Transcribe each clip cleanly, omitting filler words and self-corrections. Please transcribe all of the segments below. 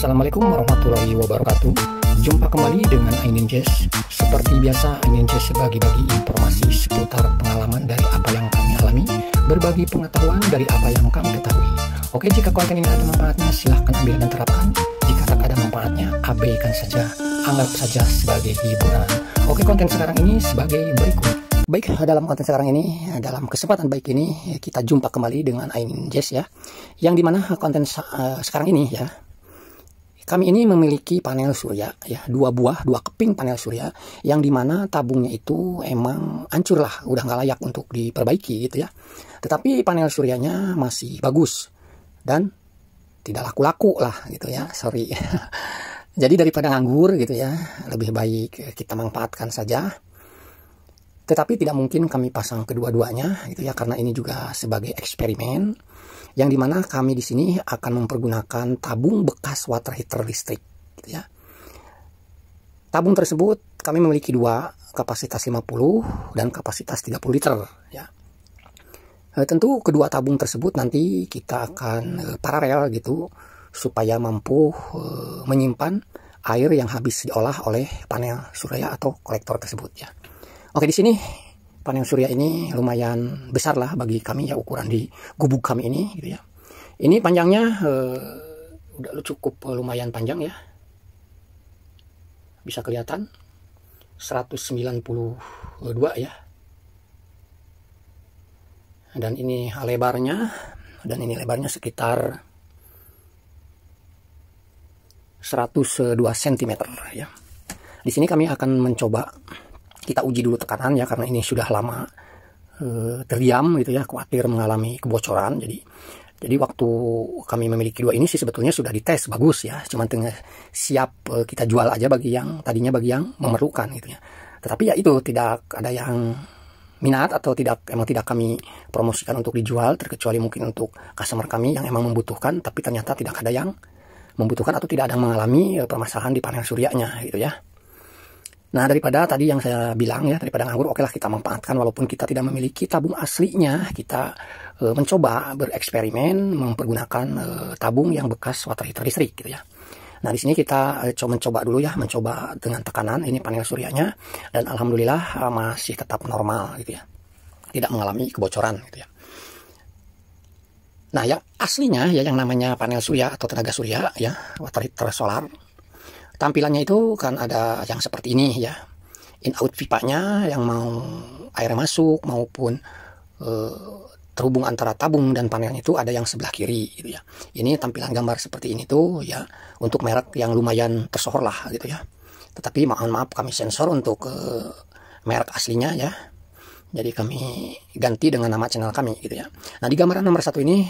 Assalamualaikum warahmatullahi wabarakatuh. Jumpa kembali dengan Ainin Jazz. Seperti biasa, Ainin Jazz bagi-bagi informasi seputar pengalaman dari apa yang kami alami, berbagi pengetahuan dari apa yang kami ketahui. Oke, jika konten ini ada manfaatnya, silahkan ambil dan terapkan. Jika tak ada manfaatnya, abaikan saja, anggap saja sebagai hiburan. Oke, konten sekarang ini sebagai berikut. Baik, dalam konten sekarang ini, dalam kesempatan baik ini, kita jumpa kembali dengan Ainin Jazz ya. Yang dimana konten sekarang ini ya, kami ini memiliki panel surya ya, dua keping panel surya, yang dimana tabungnya itu emang hancur lah, udah nggak layak untuk diperbaiki gitu ya. Tetapi panel suryanya masih bagus dan tidak laku-laku lah gitu ya, sorry. Jadi daripada nganggur gitu ya, lebih baik kita manfaatkan saja. Tetapi tidak mungkin kami pasang kedua-duanya gitu ya, karena ini juga sebagai eksperimen, yang dimana kami di sini akan mempergunakan tabung bekas water heater listrik gitu ya. Tabung tersebut kami memiliki dua, kapasitas 50 dan kapasitas 30 liter ya. Tentu kedua tabung tersebut nanti kita akan paralel gitu, supaya mampu menyimpan air yang habis diolah oleh panel surya atau kolektor tersebut ya. Oke, di sini panel surya ini lumayan besar lah bagi kami ya, ukuran di gubuk kami ini gitu ya. Ini panjangnya udah cukup lumayan panjang ya. Bisa kelihatan 192 ya. Dan ini lebarnya sekitar 102 cm ya. Di sini kami akan mencoba, kita uji dulu tekanan ya, karena ini sudah lama terdiam gitu ya, khawatir mengalami kebocoran. Jadi waktu kami memiliki dua ini sih sebetulnya sudah dites bagus ya, cuman tengah siap kita jual aja bagi yang memerlukan gitu ya. Tetapi ya itu tidak ada yang minat atau emang tidak kami promosikan untuk dijual, terkecuali mungkin untuk customer kami yang emang membutuhkan, tapi ternyata tidak ada yang membutuhkan atau tidak ada yang mengalami permasalahan di panel suryanya gitu ya. Nah, daripada tadi yang saya bilang ya, daripada nganggur, okelah kita manfaatkan walaupun kita tidak memiliki tabung aslinya, kita mencoba bereksperimen mempergunakan tabung yang bekas water heater listrik gitu ya. Nah, di sini kita mencoba dulu ya, mencoba dengan tekanan ini panel suryanya, dan alhamdulillah masih tetap normal gitu ya, tidak mengalami kebocoran gitu ya. Nah, yang aslinya ya, yang namanya panel surya atau tenaga surya ya, water heater solar, tampilannya itu kan ada yang seperti ini ya, in out pipanya yang mau air masuk maupun terhubung antara tabung dan panelnya itu ada yang sebelah kiri gitu ya. Ini tampilan gambar seperti ini tuh ya, untuk merek yang lumayan tersohor lah gitu ya. Tetapi mohon maaf, kami sensor untuk merek aslinya ya, jadi kami ganti dengan nama channel kami gitu ya. Nah, di gambaran nomor 1 ini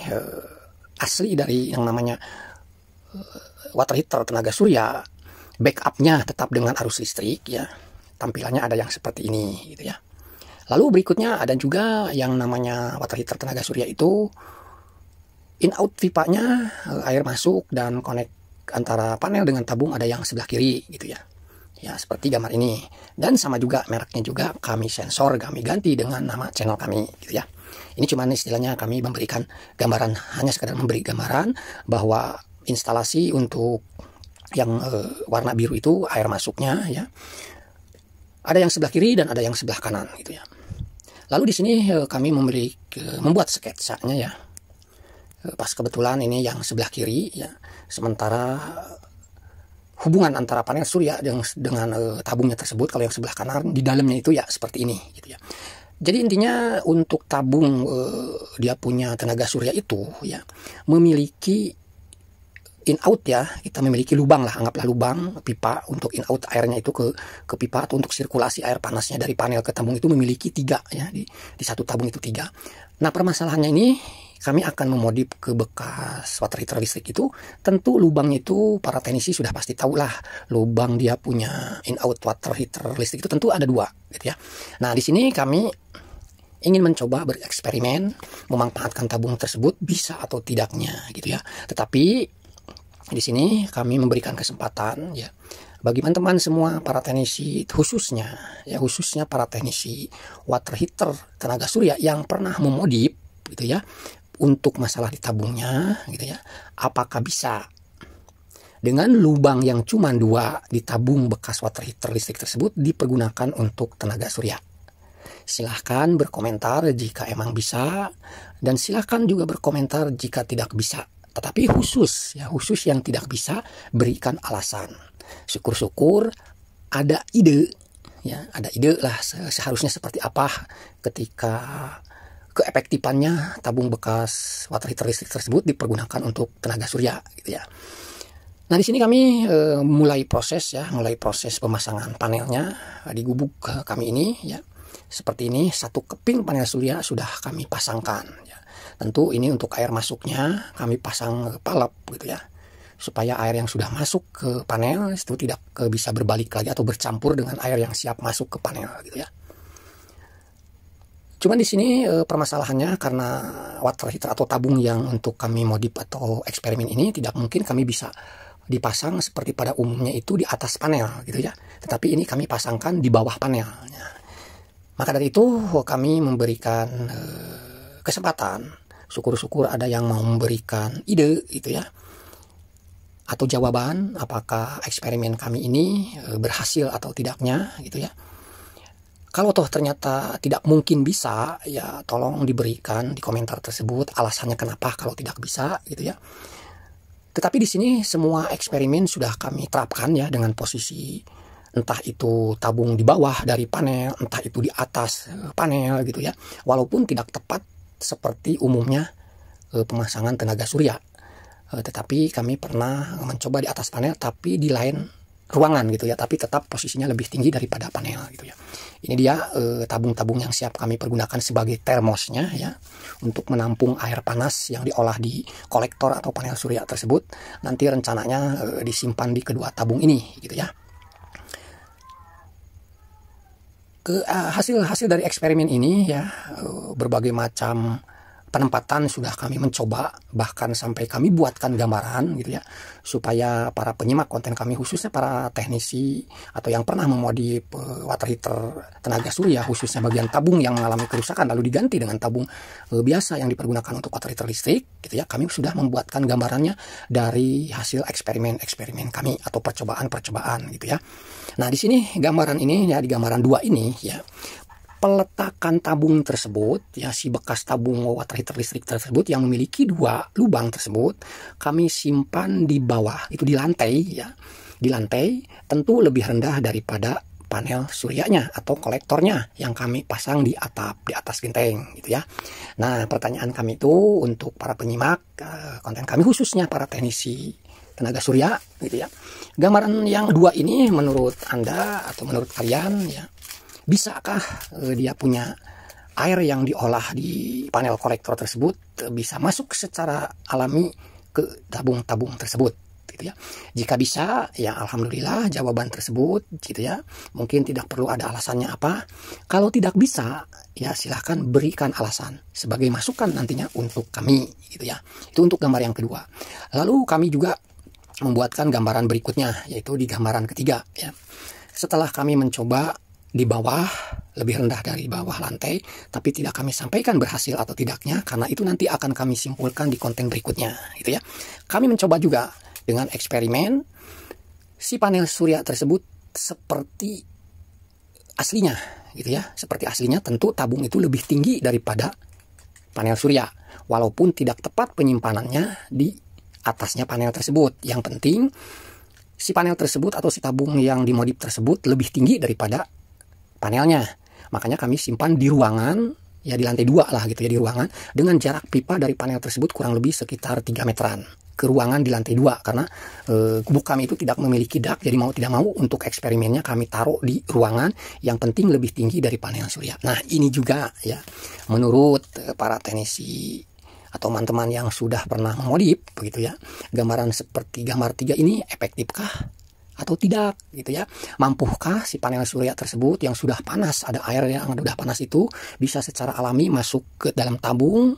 asli dari yang namanya water heater tenaga surya, backupnya tetap dengan arus listrik ya, tampilannya ada yang seperti ini gitu ya. Lalu berikutnya ada juga yang namanya water heater tenaga surya itu in out pipanya, air masuk dan connect antara panel dengan tabung ada yang sebelah kiri gitu ya. Ya, seperti gambar ini, dan sama juga mereknya juga kami sensor, kami ganti dengan nama channel kami gitu ya. Ini cuman istilahnya kami memberikan gambaran, hanya sekedar memberi gambaran bahwa instalasi untuk yang warna biru itu air masuknya ya, ada yang sebelah kiri dan ada yang sebelah kanan gitu ya. Lalu di sini kami membuat sketsanya ya, pas kebetulan ini yang sebelah kiri ya, sementara hubungan antara panel surya dengan tabungnya tersebut, kalau yang sebelah kanan di dalamnya itu ya seperti ini gitu ya. Jadi intinya untuk tabung dia punya tenaga surya itu ya, memiliki in out ya, kita memiliki lubang lah, anggaplah lubang pipa untuk in out airnya itu ke pipa, atau untuk sirkulasi air panasnya dari panel ke tabung itu memiliki 3 ya, di satu tabung itu 3. Nah, permasalahannya ini kami akan memodif ke bekas water heater listrik itu. Tentu lubang itu para teknisi sudah pasti tahu lah, lubang dia punya in out water heater listrik itu tentu ada 2 gitu ya. Nah, di sini kami ingin mencoba bereksperimen memanfaatkan tabung tersebut bisa atau tidaknya gitu ya. Tetapi di sini kami memberikan kesempatan ya bagi teman-teman semua para teknisi, khususnya para teknisi water heater tenaga surya yang pernah memodif gitu ya, untuk masalah di tabungnya gitu ya, apakah bisa dengan lubang yang cuma 2 di tabung bekas water heater listrik tersebut dipergunakan untuk tenaga surya. Silahkan berkomentar jika emang bisa, dan silahkan juga berkomentar jika tidak bisa. Tetapi khusus yang tidak bisa, berikan alasan. Syukur-syukur ada ide, ada ide lah seharusnya seperti apa ketika keefektifannya tabung bekas water heater listrik tersebut dipergunakan untuk tenaga surya, gitu ya. Nah, di sini kami mulai proses pemasangan panelnya di gubuk kami ini, ya. Seperti ini, 1 keping panel surya sudah kami pasangkan, ya. Tentu ini untuk air masuknya kami pasang palep, gitu ya, supaya air yang sudah masuk ke panel itu tidak bisa berbalik lagi atau bercampur dengan air yang siap masuk ke panel, gitu ya. Cuman di sini permasalahannya karena water heater atau tabung yang untuk kami modif atau eksperimen ini tidak mungkin kami bisa dipasang seperti pada umumnya itu di atas panel, gitu ya. Tetapi ini kami pasangkan di bawah panel. Maka dari itu kami memberikan kesempatan, syukur-syukur ada yang mau memberikan ide, gitu ya, atau jawaban apakah eksperimen kami ini berhasil atau tidaknya, gitu ya. Kalau toh ternyata tidak mungkin bisa, ya tolong diberikan di komentar tersebut alasannya kenapa kalau tidak bisa, gitu ya. Tetapi di sini semua eksperimen sudah kami terapkan, ya, dengan posisi entah itu tabung di bawah dari panel, entah itu di atas panel, gitu ya. Walaupun tidak tepat seperti umumnya pemasangan tenaga surya, tetapi kami pernah mencoba di atas panel tapi di lain ruangan, gitu ya, tapi tetap posisinya lebih tinggi daripada panel, gitu ya. Ini dia tabung-tabung yang siap kami pergunakan sebagai termosnya, ya, untuk menampung air panas yang diolah di kolektor atau panel surya tersebut. Nanti rencananya disimpan di kedua tabung ini, gitu ya. Hasil dari eksperimen ini, ya, berbagai macam penempatan sudah kami mencoba, bahkan sampai kami buatkan gambaran, gitu ya, supaya para penyimak konten kami, khususnya para teknisi atau yang pernah memodif water heater tenaga surya, khususnya bagian tabung yang mengalami kerusakan lalu diganti dengan tabung biasa yang dipergunakan untuk water heater listrik, gitu ya, kami sudah membuatkan gambarannya dari hasil eksperimen kami atau percobaan, gitu ya. Nah, di sini gambaran ini, ya, di gambaran 2 ini, ya, peletakan tabung tersebut, ya, si bekas tabung water heater listrik tersebut yang memiliki 2 lubang tersebut kami simpan di bawah, itu di lantai, ya, di lantai, tentu lebih rendah daripada panel suryanya atau kolektornya yang kami pasang di atap, di atas genteng, gitu ya. Nah, pertanyaan kami itu untuk para penyimak konten kami, khususnya para teknisi tenaga surya, gitu ya. Gambaran yang 2 ini menurut Anda atau menurut kalian, ya, bisakah dia punya air yang diolah di panel kolektor tersebut bisa masuk secara alami ke tabung-tabung tersebut, gitu ya. Jika bisa, ya alhamdulillah jawaban tersebut, gitu ya. Mungkin tidak perlu ada alasannya apa. Kalau tidak bisa, ya silahkan berikan alasan sebagai masukan nantinya untuk kami, gitu ya. Itu untuk gambar yang kedua. Lalu kami juga membuatkan gambaran berikutnya, yaitu di gambaran ketiga, ya. Setelah kami mencoba di bawah, lebih rendah dari bawah lantai, tapi tidak kami sampaikan berhasil atau tidaknya, karena itu nanti akan kami simpulkan di konten berikutnya, gitu ya. Kami mencoba juga dengan eksperimen si panel surya tersebut seperti aslinya, gitu ya. Seperti aslinya, tentu tabung itu lebih tinggi daripada panel surya, walaupun tidak tepat penyimpanannya di atasnya panel tersebut. Yang penting si panel tersebut atau si tabung yang dimodif tersebut lebih tinggi daripada panelnya. Makanya kami simpan di ruangan, ya, di lantai 2 lah, gitu ya, di ruangan, dengan jarak pipa dari panel tersebut kurang lebih sekitar 3 meteran ke ruangan di lantai 2, karena gubuk kami itu tidak memiliki dak, jadi mau tidak mau untuk eksperimennya kami taruh di ruangan yang penting lebih tinggi dari panel surya. Nah, ini juga, ya, menurut para teknisi atau teman-teman yang sudah pernah memodif, begitu ya, gambaran seperti gambar 3 ini efektifkah atau tidak, gitu ya. Mampukah si panel surya tersebut yang sudah panas, ada air yang sudah panas itu, bisa secara alami masuk ke dalam tabung,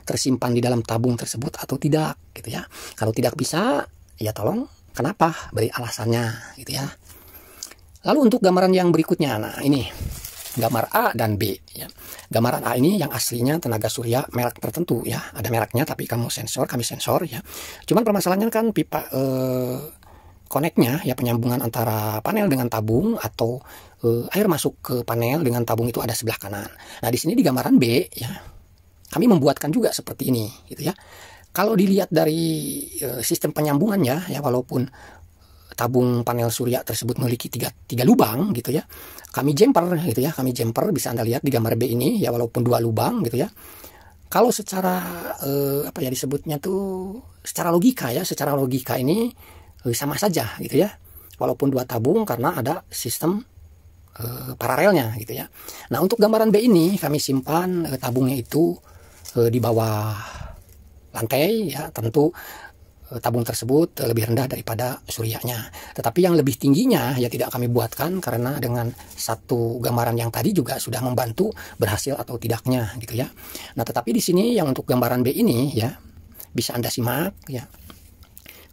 tersimpan di dalam tabung tersebut atau tidak, gitu ya. Kalau tidak bisa, ya tolong kenapa, beri alasannya, gitu ya. Lalu untuk gambaran yang berikutnya, nah ini gambar A dan B, ya. Gambaran A ini yang aslinya tenaga surya merek tertentu, ya, ada mereknya tapi kami sensor, ya. Cuman permasalahannya kan pipa koneknya ya, penyambungan antara panel dengan tabung atau air masuk ke panel dengan tabung itu ada sebelah kanan. Nah, di sini di gambaran B ya, kami membuatkan juga seperti ini gitu ya. Kalau dilihat dari sistem penyambungannya ya, walaupun tabung panel surya tersebut memiliki tiga lubang gitu ya, kami jumper gitu ya, kami jumper bisa Anda lihat di gambar B ini ya, walaupun 2 lubang gitu ya. Kalau secara apa ya disebutnya tuh, secara logika ya, secara logika ini sama saja gitu ya, walaupun 2 tabung karena ada sistem paralelnya gitu ya. Nah, untuk gambaran B ini kami simpan tabungnya itu di bawah lantai ya, tentu tabung tersebut lebih rendah daripada suryanya. Tetapi yang lebih tingginya ya tidak kami buatkan, karena dengan satu gambaran yang tadi juga sudah membantu berhasil atau tidaknya gitu ya. Nah, tetapi di sini yang untuk gambaran B ini ya, bisa Anda simak ya.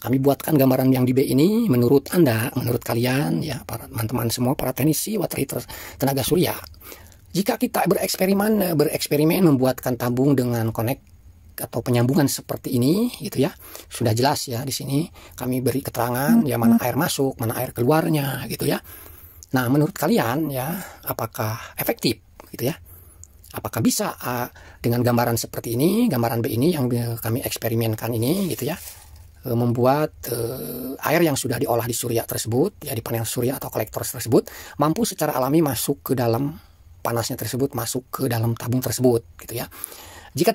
Kami buatkan gambaran yang di B ini menurut Anda, menurut kalian ya, para teman-teman semua, para teknisi water heater tenaga surya. Jika kita bereksperimen membuatkan tabung dengan konek atau penyambungan seperti ini gitu ya, sudah jelas ya di sini kami beri keterangan ya, mana air masuk, mana air keluarnya gitu ya. Nah, menurut kalian ya, apakah efektif gitu ya? Apakah bisa dengan gambaran seperti ini, gambaran B ini yang kami eksperimenkan ini gitu ya, membuat air yang sudah diolah di surya tersebut ya, di panel surya atau kolektor tersebut, mampu secara alami masuk ke dalam panasnya tersebut, masuk ke dalam tabung tersebut gitu ya. Jika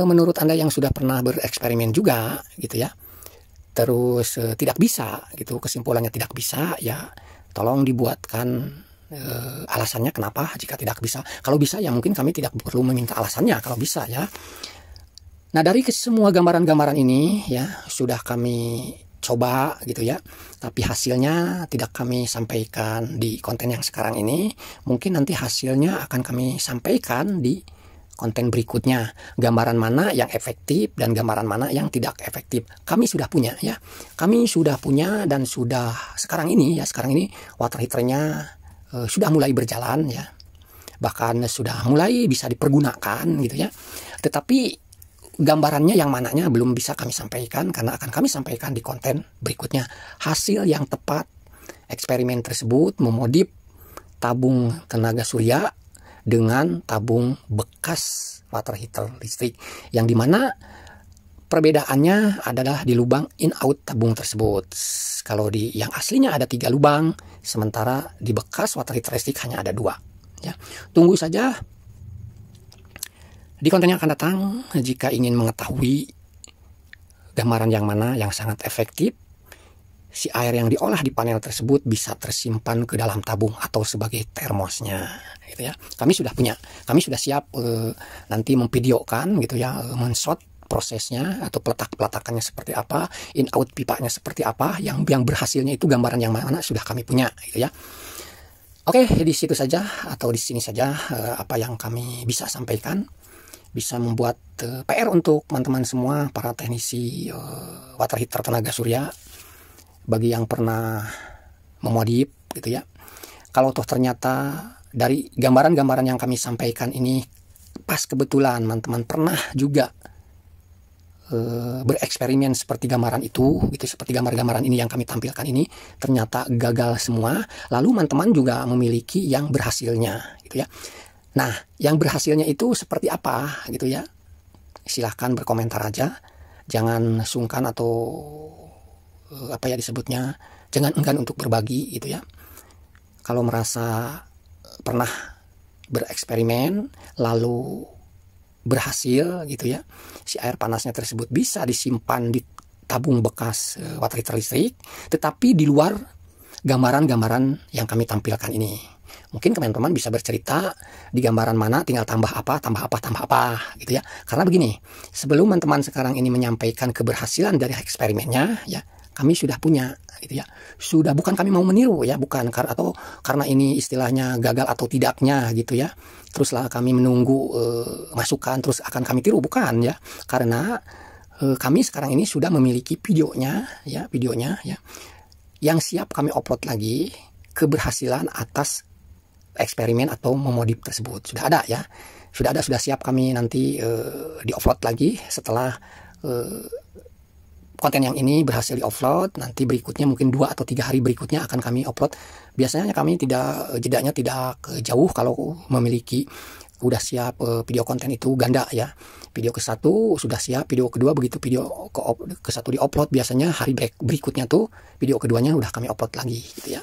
menurut Anda yang sudah pernah bereksperimen juga gitu ya, terus tidak bisa gitu, kesimpulannya tidak bisa ya, tolong dibuatkan alasannya kenapa jika tidak bisa. Kalau bisa ya mungkin kami tidak perlu meminta alasannya kalau bisa ya. Nah, dari semua gambaran-gambaran ini ya sudah kami coba gitu ya, tapi hasilnya tidak kami sampaikan di konten yang sekarang ini. Mungkin nanti hasilnya akan kami sampaikan di konten berikutnya, gambaran mana yang efektif dan gambaran mana yang tidak efektif. Kami sudah punya ya, kami sudah punya, dan sudah sekarang ini water heaternya sudah mulai berjalan ya, bahkan sudah mulai bisa dipergunakan gitu ya. Tetapi gambarannya yang mananya belum bisa kami sampaikan, karena akan kami sampaikan di konten berikutnya. Hasil yang tepat eksperimen tersebut memodif tabung tenaga surya dengan tabung bekas water heater listrik, yang dimana perbedaannya adalah di lubang in out tabung tersebut. Kalau di yang aslinya ada 3 lubang, sementara di bekas water heater listrik hanya ada 2 ya. Tunggu saja di konten yang akan datang jika ingin mengetahui gambaran yang mana yang sangat efektif. Si air yang diolah di panel tersebut bisa tersimpan ke dalam tabung atau sebagai termosnya gitu ya. Kami sudah punya, kami sudah siap nanti memvideokan gitu ya, men-shot prosesnya atau peletakannya seperti apa, in out pipanya seperti apa, yang berhasilnya itu gambaran yang mana sudah kami punya gitu ya. Oke, di situ saja atau di sini saja apa yang kami bisa sampaikan, bisa membuat PR untuk teman-teman semua para teknisi water heater tenaga surya. Bagi yang pernah memodif gitu ya, kalau toh ternyata dari gambaran-gambaran yang kami sampaikan ini pas kebetulan teman-teman pernah juga bereksperimen seperti gambaran itu gitu, seperti gambar-gambaran ini yang kami tampilkan ini ternyata gagal semua, lalu teman-teman juga memiliki yang berhasilnya gitu ya. Nah, yang berhasilnya itu seperti apa gitu ya, silahkan berkomentar aja, jangan sungkan atau apa ya disebutnya, jangan enggan untuk berbagi gitu ya. Kalau merasa pernah bereksperimen lalu berhasil gitu ya, si air panasnya tersebut bisa disimpan di tabung bekas water heater listrik, tetapi di luar gambaran-gambaran yang kami tampilkan ini. Mungkin teman-teman bisa bercerita di gambaran mana tinggal tambah apa gitu ya. Karena begini, sebelum teman-teman sekarang ini menyampaikan keberhasilan dari eksperimennya ya, kami sudah punya gitu ya. Sudah, bukan kami mau meniru ya, bukan karena ini istilahnya gagal atau tidaknya gitu ya. Teruslah kami menunggu masukan terus akan kami tiru, bukan ya. Karena kami sekarang ini sudah memiliki videonya ya, yang siap kami upload lagi keberhasilan atas eksperimen atau memodif tersebut. Sudah ada ya. Sudah siap kami nanti di upload lagi setelah konten yang ini berhasil di-upload, nanti berikutnya mungkin 2 atau 3 hari berikutnya akan kami upload. Biasanya kami jedanya tidak jauh kalau memiliki udah siap video konten itu ganda ya. Video ke-1 sudah siap, video kedua begitu video ke-1 di-upload, biasanya hari berikutnya tuh video keduanya udah kami upload lagi gitu ya.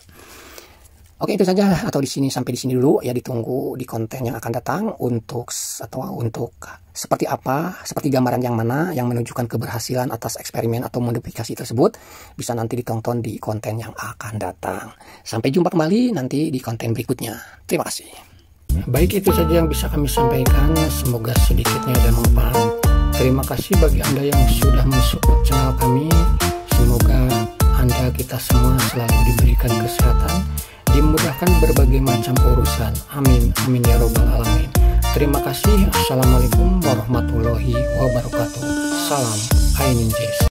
Oke, itu saja, atau sampai di sini dulu ya, ditunggu di konten yang akan datang untuk seperti apa, seperti gambaran yang mana yang menunjukkan keberhasilan atas eksperimen atau modifikasi tersebut, bisa nanti ditonton di konten yang akan datang. Sampai jumpa kembali nanti di konten berikutnya. Terima kasih. Baik, itu saja yang bisa kami sampaikan, semoga sedikitnya ada manfaat. Terima kasih bagi Anda yang sudah mensupport channel kami. Semoga Anda, kita semua selalu diberikan kesehatan, dimudahkan berbagai macam urusan. Amin, amin ya robbal alamin. Terima kasih. Assalamualaikum warahmatullahi wabarakatuh. Salam Ainin Jazz.